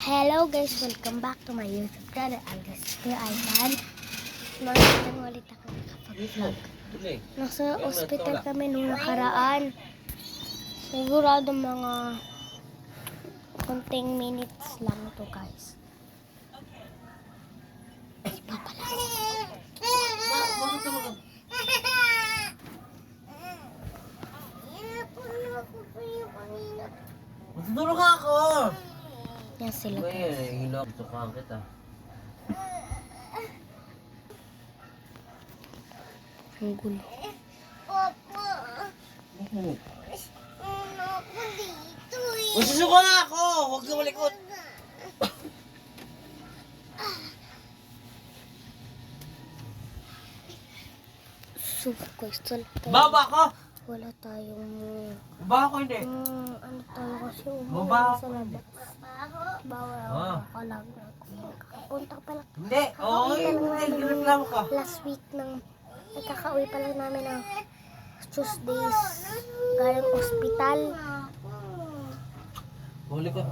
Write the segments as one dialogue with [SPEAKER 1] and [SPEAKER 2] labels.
[SPEAKER 1] Hello guys, welcome back to my YouTube channel. Algas ko Aitan. Ngayon ulit ako nakapag-vlog. Nasa ospital kami nung nakaraan. Sigurado mga konting minutes lang to guys. Si Papa lang.
[SPEAKER 2] Matutulog ako!
[SPEAKER 1] Yan sila guys.
[SPEAKER 2] Uy, hilap. Gusto ka kita.
[SPEAKER 1] Ang gulo.
[SPEAKER 2] Masusuka nga ako! Huwag ka malikot!
[SPEAKER 1] So guys,
[SPEAKER 2] Baba ako!
[SPEAKER 1] wala tayong
[SPEAKER 2] Baba ako hindi.
[SPEAKER 1] ano tayo kasi
[SPEAKER 2] Baba.
[SPEAKER 1] umuwi sa labas. Bawal ako lang. Punta pa lang.
[SPEAKER 2] Hindi! Oo, hindi. Reklamo ka.
[SPEAKER 1] Last week nagkakauwi pa lang namin ng Tuesdays galing ospital.
[SPEAKER 2] Huli ka.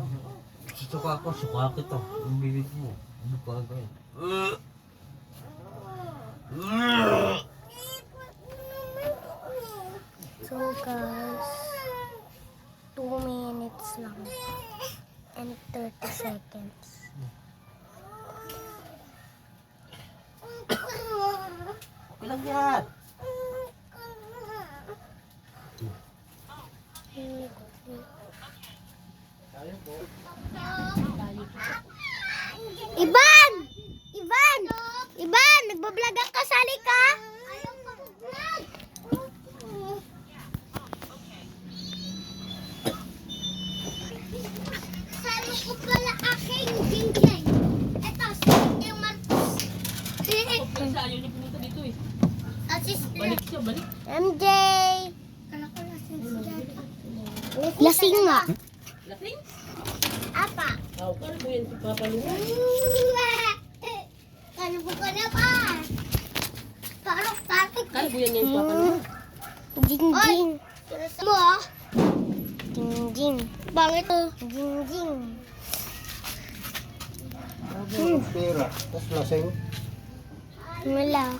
[SPEAKER 2] Susuka ako. Suka kita. Ang bibig mo. Ano pa gawin?
[SPEAKER 1] So guys, 2 minutes lang and 30 seconds.
[SPEAKER 2] Okay lang yan.
[SPEAKER 1] Ivan! Ivan! Ivan! Nagbablog ang kasali ka? Kasali ko pala aking jingjeng. Ito, yung Marcos.
[SPEAKER 2] Ayaw niyo pumunta dito eh.
[SPEAKER 1] Assistant.
[SPEAKER 2] Balik siya, balik.
[SPEAKER 1] MJ! Lasing nga.
[SPEAKER 2] Lasing?
[SPEAKER 1] Apa?
[SPEAKER 2] Aw, kano po yan si Papa Luwa?
[SPEAKER 1] Kalbo ka na pa. Parang takot.
[SPEAKER 2] Kano po yan yung Papa Luwa?
[SPEAKER 1] Jingjing. Mo ah. Jingjing. Bangit oh. Jingjing.
[SPEAKER 3] Pera, tapos lasing.
[SPEAKER 1] Wala.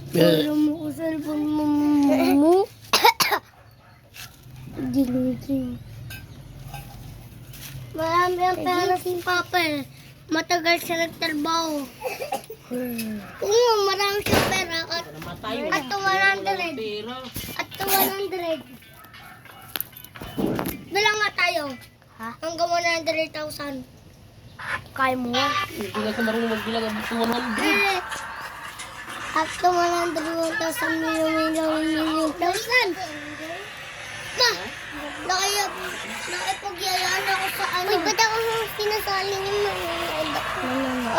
[SPEAKER 1] Pero mo ko cellphone mo. Jingjing. Marami ang pera si Papa eh. Matagal siya nagtrabaho. Oo, marami siyang pera.
[SPEAKER 2] Namatay mo.
[SPEAKER 1] At 100.
[SPEAKER 2] Pera.
[SPEAKER 1] At 100. Bilang nga tayo. Ha? Hanggang 100,000. Kaya mo.
[SPEAKER 2] Hindi ka marunong magbilang ang 100.
[SPEAKER 1] At 101,000 million. Ma! Nakipagyayaan ako sa ano. Uy, ba't ako sinasali niyo manonood ako?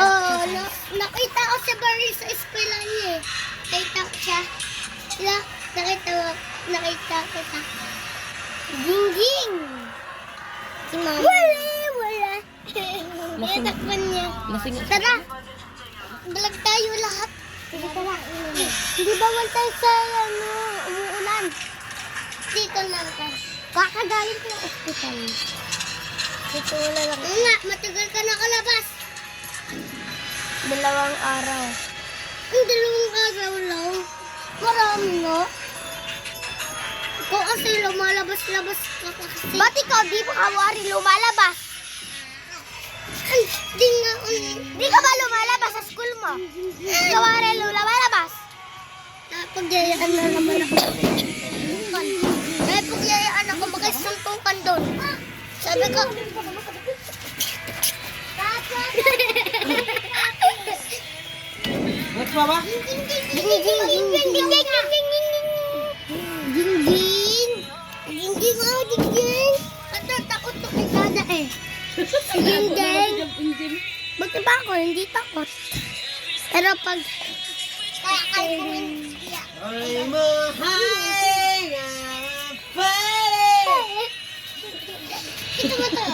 [SPEAKER 1] Oo, nakita ko si Barry sa eskwela niya eh. Nakita ko siya. Nakita ko siya. Jingjing! Si Mama. Wala. Natakpan niya.
[SPEAKER 2] Lasing.
[SPEAKER 1] Tara! Balag tayo lahat. Sige, tara. Hindi bawal tayo sa umuulan. Dito lang tayo. Kakagaling ko ng ospital. Dito wala lang. Oo nga, matagal ka nakalabas. 2 araw. Ang 2 araw lang. Marami nga. Ikaw kasi lumalabas-labas ka kasi. Ba't ikaw di mo kawari lumalabas? Di ka ba lumalabas sa school mo? Kawari lumalabas? Napagyayaan na naman ako. Napagyayaan ako magkasuntukan doon. Sabi ko,
[SPEAKER 2] What's Papa?
[SPEAKER 1] Jingjing. At natakot to kay Dada eh. Jingjing. Bakit ba ako? Hindi takot. Pero pag
[SPEAKER 2] Ay, mahay nga pare.
[SPEAKER 1] Ito ba to?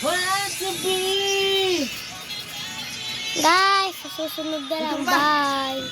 [SPEAKER 2] Want to be.
[SPEAKER 1] Guys, sa susunod na lang. Bye.